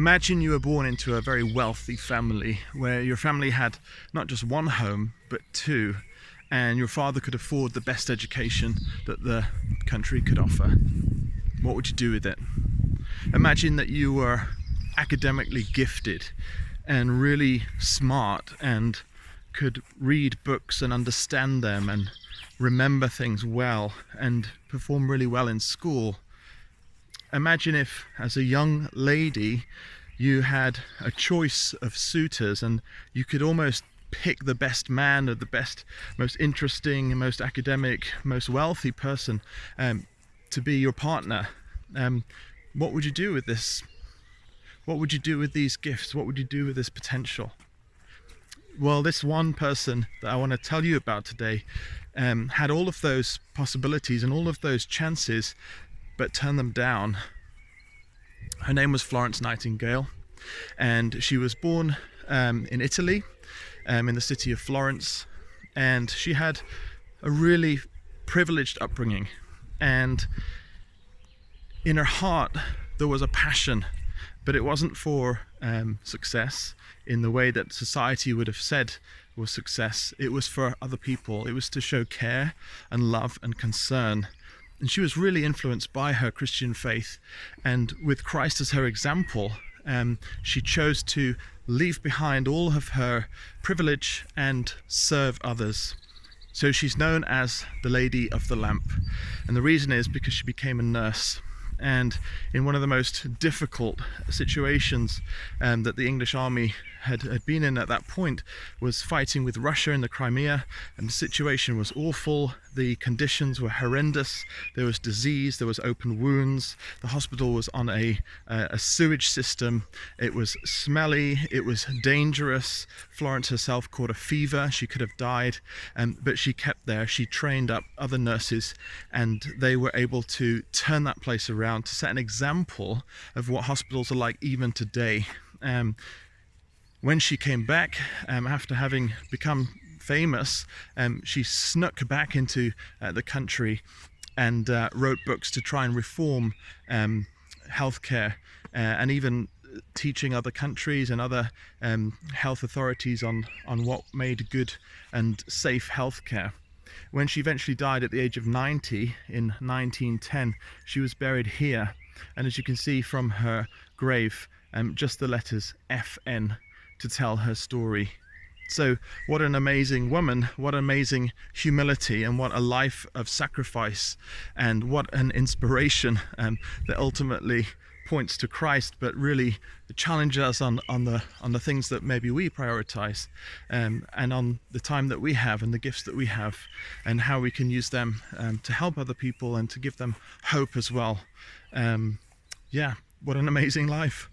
Imagine you were born into a very wealthy family where your family had not just one home but two, and your father could afford the best education that the country could offer. What would you do with it? Imagine that you were academically gifted and really smart and could read books and understand them and remember things well and perform really well in school. Imagine if, as a young lady, you had a choice of suitors and you could almost pick the best man or the best, most interesting, most academic, most wealthy person to be your partner. What would you do with this? What would you do with these gifts? What would you do with this potential? Well, this one person that I want to tell you about today had all of those possibilities and all of those chances, but turned them down. Her name was Florence Nightingale, and she was born in Italy, in the city of Florence, and she had a really privileged upbringing, and in her heart there was a passion, but it wasn't for success in the way that society would have said was success. It was for other people. It was to show care and love and concern. And she was really influenced by her Christian faith, and with Christ as her example, she chose to leave behind all of her privilege and serve others. So she's known as the Lady of the Lamp, and the reason is because she became a nurse. And in one of the most difficult situations that the English army had been in at that point was fighting with Russia in the Crimea, and the situation was awful. The conditions were horrendous. There was disease, there was open wounds. The hospital was on a sewage system. It was smelly, it was dangerous. Florence herself caught a fever. She could have died, but she kept there. She trained up other nurses, and they were able to turn that place around to set an example of what hospitals are like even today. When she came back, after having become famous, she snuck back into the country and wrote books to try and reform healthcare, and even teaching other countries and other health authorities on what made good and safe healthcare. When she eventually died at the age of 90 in 1910, she was buried here, and as you can see from her grave, just the letters FN to tell her story. So what an amazing woman, what amazing humility, and what a life of sacrifice, and what an inspiration that ultimately points to Christ, but really challenges us on the things that maybe we prioritize, and on the time that we have and the gifts that we have, and how we can use them to help other people and to give them hope as well. Yeah, what an amazing life.